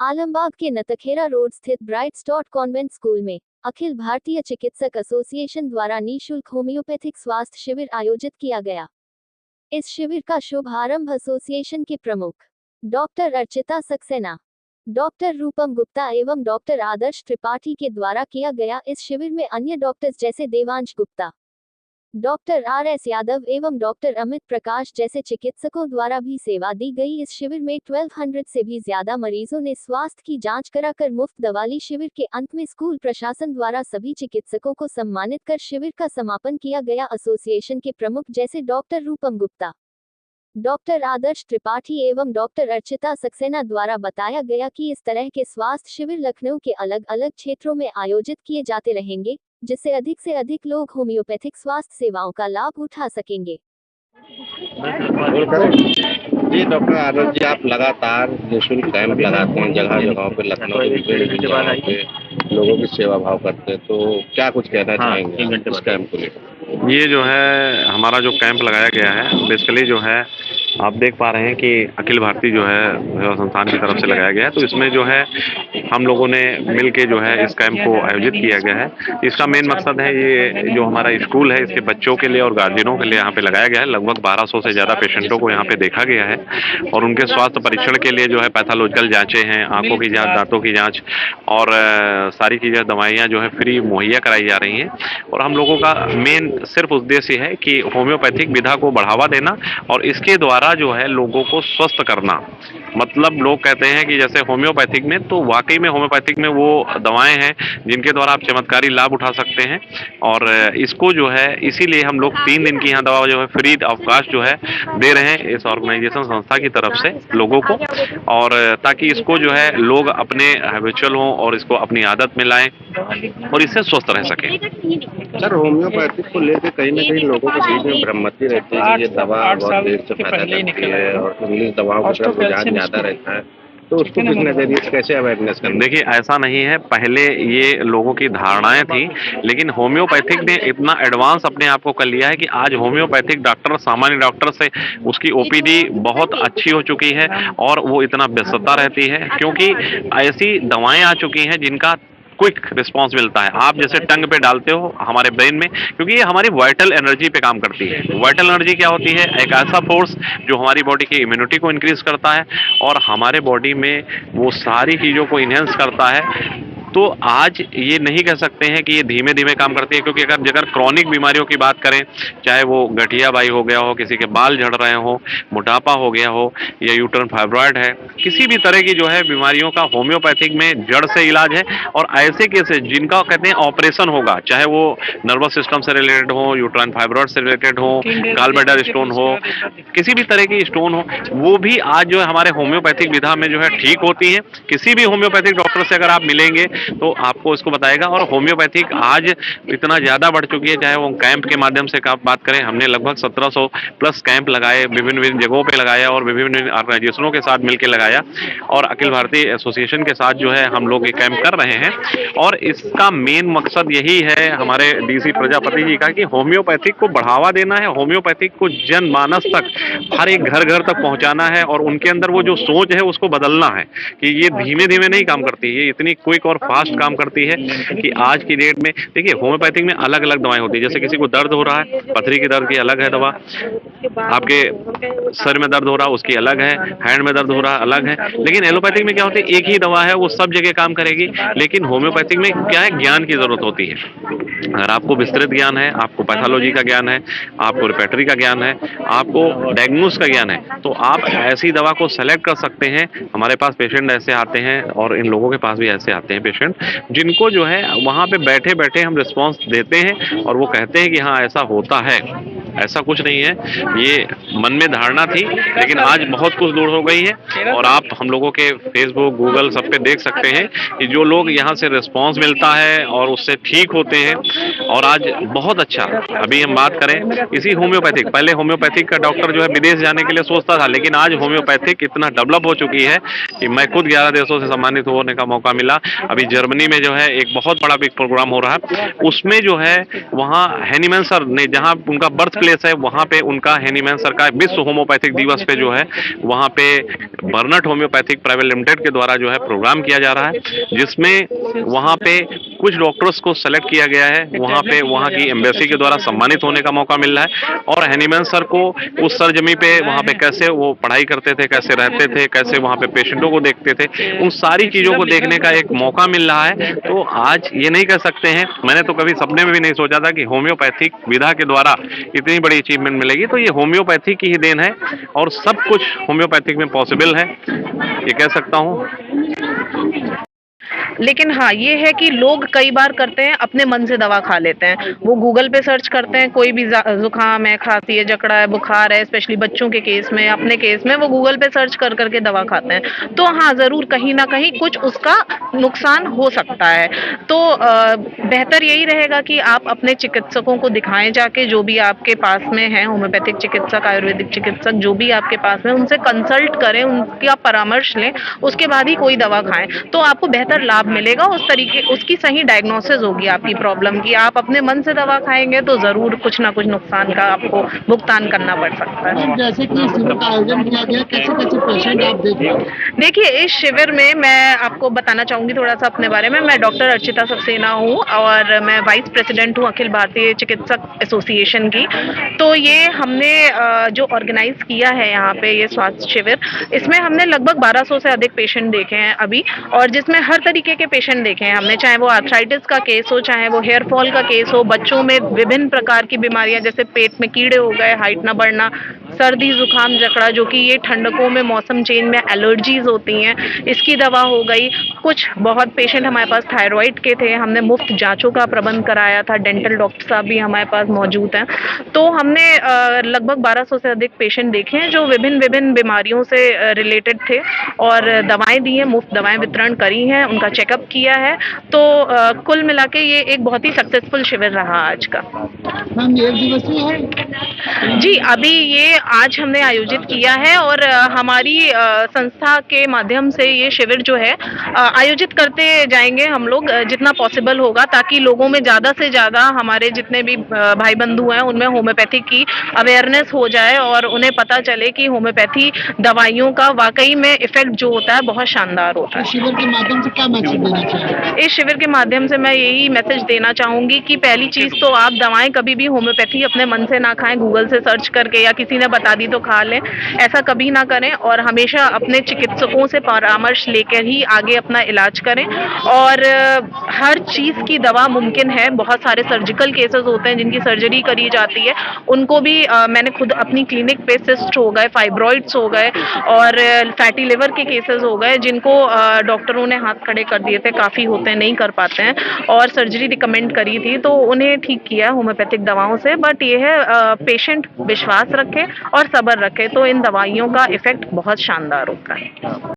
आलमबाग के नतखेरा रोड स्थित bright स्टॉट convent school में अखिल भारतीय चिकित्सक एसोसिएशन द्वारा निःशुल्क होम्योपैथिक स्वास्थ्य शिविर आयोजित किया गया। इस शिविर का शुभारंभ एसोसिएशन के प्रमुख डॉक्टर अर्चिता सक्सेना, डॉक्टर रूपम गुप्ता एवं डॉक्टर आदर्श त्रिपाठी के द्वारा किया गया। इस शिविर में अन्य डॉक्टर्स जैसे देवांश गुप्ता, डॉक्टर RS यादव एवं डॉक्टर अमित प्रकाश जैसे चिकित्सकों द्वारा भी सेवा दी गई। इस शिविर में 1200 से भी ज्यादा मरीजों ने स्वास्थ्य की जांच कराकर मुफ्त दवा ली। शिविर के अंत में स्कूल प्रशासन द्वारा सभी चिकित्सकों को सम्मानित कर शिविर का समापन किया गया। एसोसिएशन के प्रमुख जैसे डॉक्टर रूपम गुप्ता, डॉक्टर आदर्श त्रिपाठी एवं डॉक्टर अर्चिता सक्सेना द्वारा बताया गया कि इस तरह के स्वास्थ्य शिविर लखनऊ के अलग अलग क्षेत्रों में आयोजित किए जाते रहेंगे, जिससे अधिक लोग होम्योपैथिक स्वास्थ्य सेवाओं का लाभ उठा सकेंगे। जी डॉक्टर आदर्श जी, आप लगातार निःशुल्क कैंप लगाते हैं जगह जगहों पे, लखनऊ के विभिन्न जगहों पे लोगों की सेवा भाव करते हैं, तो क्या कुछ कहना चाहेंगे इस कैंप को लेकर? ये जो है हमारा जो कैंप लगाया गया है, बेसिकली जो है आप देख पा रहे हैं कि अखिल भारतीय जो है सेवा संस्थान की तरफ से लगाया गया है। तो इसमें जो है हम लोगों ने मिल के जो है इस कैंप को आयोजित किया गया है। इसका मेन मकसद है, ये जो हमारा स्कूल है इसके बच्चों के लिए और गार्जियनों के लिए यहाँ पे लगाया गया है। लगभग 1200 से ज़्यादा पेशेंटों को यहाँ पे देखा गया है और उनके स्वास्थ्य परीक्षण के लिए जो है पैथोलॉजिकल जाँचें हैं, आँखों की जाँच, दांतों की जाँच और सारी चीज़ें, दवाइयाँ जो है फ्री मुहैया कराई जा रही हैं। और हम लोगों का मेन सिर्फ उद्देश्य है कि होम्योपैथिक विधा को बढ़ावा देना और इसके द्वारा जो है लोगों को स्वस्थ करना। मतलब लोग कहते हैं कि जैसे होम्योपैथिक में, तो वाकई में होम्योपैथिक में वो दवाएं हैं जिनके द्वारा आप चमत्कारी लाभ उठा सकते हैं। और इसको जो है इसीलिए हम लोग 3 दिन की यहाँ दवा जो है फ्री अवकाश जो है दे रहे हैं इस ऑर्गेनाइजेशन संस्था की तरफ से लोगों को, और ताकि इसको जो है लोग अपने हैबिचुअल हों और इसको अपनी आदत में लाएं और इससे स्वस्थ रह सकें। सर, होम्योपैथिक को लेकर कहीं ना कहीं लोगों के बीच में भ्रमति रहती है कि ये दवा बहुत देर से फायदा करती है और इंग्लिश दवाओं का रुझान ज्यादा रहता है, तो उसको किस नजरिए से कैसे अवेयरनेस करना? देखिए, ऐसा नहीं है, पहले ये लोगों की धारणाएं थी, लेकिन होम्योपैथिक ने इतना एडवांस अपने आप को कर लिया है कि आज होम्योपैथिक डॉक्टर सामान्य डॉक्टर से उसकी OPD बहुत अच्छी हो चुकी है और वो इतना व्यस्तता रहती है क्योंकि ऐसी दवाएं आ चुकी हैं जिनका क्विक रिस्पांस मिलता है। आप जैसे टंग पे डालते हो हमारे ब्रेन में, क्योंकि ये हमारी वाइटल एनर्जी पे काम करती है। वाइटल एनर्जी क्या होती है? एक ऐसा फोर्स जो हमारी बॉडी की इम्यूनिटी को इंक्रीज करता है और हमारे बॉडी में वो सारी चीज़ों को इन्हेंस करता है। तो आज ये नहीं कह सकते हैं कि ये धीमे धीमे काम करती है, क्योंकि अगर क्रॉनिक बीमारियों की बात करें, चाहे वो गठिया बाई हो गया हो, किसी के बाल झड़ रहे हो, मोटापा हो गया हो या यूट्रन फाइब्रॉइड है, किसी भी तरह की जो है बीमारियों का होम्योपैथिक में जड़ से इलाज है। और ऐसे केसेस जिनका कहते हैं ऑपरेशन होगा, चाहे वो नर्वस सिस्टम से रिलेटेड हो, यूट्राइन फाइब्रॉइड से रिलेटेड हो, गॉलब्लैडर स्टोन हो, किसी भी तरह की स्टोन हो, वो भी आज जो है हमारे होम्योपैथिक विधा में जो है ठीक होती है। किसी भी होम्योपैथिक डॉक्टर से अगर आप मिलेंगे तो आपको इसको बताएगा। और होम्योपैथिक आज इतना ज़्यादा बढ़ चुकी है, चाहे वो कैंप के माध्यम से आप बात करें, हमने लगभग 1700 प्लस कैंप लगाए, विभिन्न जगहों पे लगाया और विभिन्न ऑर्गेनाइजेशनों के साथ मिलकर लगाया और अखिल भारतीय एसोसिएशन के साथ जो है हम लोग ये कैंप कर रहे हैं। और इसका मेन मकसद यही है हमारे DC प्रजापति जी का कि होम्योपैथिक को बढ़ावा देना है, होम्योपैथिक को जनमानस तक, हर एक घर घर तक पहुंचाना है और उनके अंदर वो जो सोच है उसको बदलना है कि ये धीमे धीमे नहीं काम करती, ये इतनी क्विक और फास्ट काम करती है कि आज की डेट में देखिए होम्योपैथिक में अलग अलग दवाएं होती है। जैसे किसी को दर्द हो रहा है, पथरी के दर्द की अलग है दवा, आपके सर में दर्द हो रहा है उसकी अलग है, हैंड में दर्द हो रहा है अलग है। लेकिन एलोपैथिक में क्या होता है, एक ही दवा है, वो सब जगह काम करेगी। लेकिन होम्योपैथिक में क्या है, ज्ञान की जरूरत होती है। अगर आपको विस्तृत ज्ञान है, आपको पैथोलॉजी का ज्ञान है, आपको रिपेटरी का ज्ञान है, आपको डायग्नोस का ज्ञान है, तो आप ऐसी दवा को सेलेक्ट कर सकते हैं। हमारे पास पेशेंट ऐसे आते हैं और इन लोगों के पास भी ऐसे आते हैं पेशेंट जिनको जो है वहाँ पे बैठे बैठे हम रिस्पांस देते हैं और वो कहते हैं कि हाँ ऐसा होता है। ऐसा कुछ नहीं है, ये मन में धारणा थी, लेकिन आज बहुत कुछ दूर हो गई है। और आप हम लोगों के फेसबुक, गूगल सब पे देख सकते हैं कि जो लोग यहाँ से रिस्पांस मिलता है और उससे ठीक होते हैं। और आज बहुत अच्छा, अभी हम बात करें इसी होम्योपैथिक, पहले होम्योपैथिक का डॉक्टर जो है विदेश जाने के लिए सोचता था, लेकिन आज होम्योपैथिक इतना डेवलप हो चुकी है कि मैं खुद 11 देशों से सम्मानित होने का मौका मिला। अभी जर्मनी में जो है एक बहुत बड़ा बिग प्रोग्राम हो रहा है, उसमें जो है वहाँ हैनीमैन सर ने, जहाँ उनका बर्थ प्लेस है वहाँ पे उनका हैनीमैन सर का विश्व होम्योपैथिक दिवस पे जो है वहाँ पे बर्नट होम्योपैथिक प्राइवेट लिमिटेड के द्वारा जो है प्रोग्राम किया जा रहा है, जिसमें वहाँ पे कुछ डॉक्टर्स को सेलेक्ट किया गया है, वहाँ पे वहाँ की एम्बेसी के द्वारा सम्मानित होने का मौका मिल रहा है। और हैनीमैन सर को उस सरजमी पे वहाँ पे कैसे वो पढ़ाई करते थे, कैसे रहते थे, कैसे वहाँ पे पेशेंटों को देखते थे, उन सारी चीजों को देखने का एक मौका मिल रहा है। तो आज ये नहीं कह सकते हैं, मैंने तो कभी सपने में भी नहीं सोचा था कि होम्योपैथिक विधा के द्वारा इतनी बड़ी अचीवमेंट मिलेगी। तो ये होम्योपैथी की ही देन है और सब कुछ होम्योपैथिक में पॉसिबल है, ये कह सकता हूँ। लेकिन हाँ, ये है कि लोग कई बार करते हैं अपने मन से दवा खा लेते हैं। वो गूगल पे सर्च करते हैं, कोई भी जुकाम है, खांसी है, जकड़ा है, बुखार है, स्पेशली बच्चों के केस में, अपने केस में वो गूगल पे सर्च कर करके दवा खाते हैं। तो हाँ, ज़रूर कहीं ना कहीं कुछ उसका नुकसान हो सकता है। तो बेहतर यही रहेगा कि आप अपने चिकित्सकों को दिखाएं जाके, जो भी आपके पास में है, होम्योपैथिक चिकित्सक, आयुर्वेदिक चिकित्सक, जो भी आपके पास में, उनसे कंसल्ट करें, उनका परामर्श लें, उसके बाद ही कोई दवा खाएं। तो आपको बेहतर लाभ मिलेगा, उस तरीके उसकी सही डायग्नोसिस होगी आपकी प्रॉब्लम की। आप अपने मन से दवा खाएंगे तो जरूर कुछ ना कुछ नुकसान का आपको भुगतान करना पड़ सकता है। जैसे कि शिविर का आयोजन किया गया, कैसे कैसे पेशेंट आप देख रहे हैं? देखिए, इस शिविर में मैं आपको बताना चाहूंगी थोड़ा सा अपने बारे में। मैं डॉक्टर अर्चिता सक्सेना हूँ और मैं वाइस प्रेसिडेंट हूँ अखिल भारतीय चिकित्सक एसोसिएशन की। तो ये हमने जो ऑर्गेनाइज किया है यहाँ पे ये स्वास्थ्य शिविर, इसमें हमने लगभग 1200 से अधिक पेशेंट देखे हैं अभी, और जिसमें हर तरीके के पेशेंट देखे हैं हमने, चाहे वो आर्थराइटिस का केस हो, चाहे वो हेयर फॉल का केस हो, बच्चों में विभिन्न प्रकार की बीमारियां जैसे पेट में कीड़े हो गए, हाइट ना बढ़ना, सर्दी जुकाम जकड़ा, जो कि ये ठंडकों में मौसम चेंज में एलर्जीज होती हैं, इसकी दवा हो गई। कुछ बहुत पेशेंट हमारे पास थायराइड के थे, हमने मुफ्त जांचों का प्रबंध कराया था, डेंटल डॉक्टर साहब भी हमारे पास मौजूद हैं। तो हमने लगभग 1200 से अधिक पेशेंट देखे हैं जो विभिन्न विभिन्न बीमारियों से रिलेटेड थे, और दवाएं दी हैं, मुफ्त दवाएं वितरण करी हैं, उनका चेकअप किया है। तो कुल मिला के ये एक बहुत ही सक्सेसफुल शिविर रहा आज का। मैम, एक दिवसीय है जी, अभी ये आज हमने आयोजित किया है, और हमारी संस्था के माध्यम से ये शिविर जो है आयोजित करते जाएंगे हम लोग जितना पॉसिबल होगा, ताकि लोगों में ज़्यादा से ज़्यादा, हमारे जितने भी भाई बंधु हैं उनमें होम्योपैथी की अवेयरनेस हो जाए और उन्हें पता चले कि होम्योपैथी दवाइयों का वाकई में इफेक्ट जो होता है बहुत शानदार होता है। शिविर के माध्यम से क्या मैसेज देना चाहिए? इस शिविर के माध्यम से मैं यही मैसेज देना चाहूंगी कि पहली चीज तो आप दवाएं कभी भी होम्योपैथी अपने मन से ना खाएं, गूगल से सर्च करके या किसी ने बता दी तो खा लें, ऐसा कभी ना करें। और हमेशा अपने चिकित्सकों से परामर्श लेकर ही आगे अपना इलाज करें। और हर चीज की दवा मुमकिन है, बहुत सारे सर्जिकल केसेस होते हैं जिनकी सर्जरी करी जाती है, उनको भी मैंने खुद अपनी क्लिनिक पे सिस्ट हो गए, फाइब्रॉइड्स हो गए और फैटी लिवर के केसेस हो गए, जिनको डॉक्टरों ने हाथ खड़े कर दिए थे, काफ़ी होते हैं नहीं कर पाते हैं, और सर्जरी रिकमेंड करी थी तो उन्हें ठीक किया होम्योपैथिक दवाओं से। बट ये है पेशेंट विश्वास रखे और सब्र रखे तो इन दवाइयों का इफेक्ट बहुत शानदार होता है।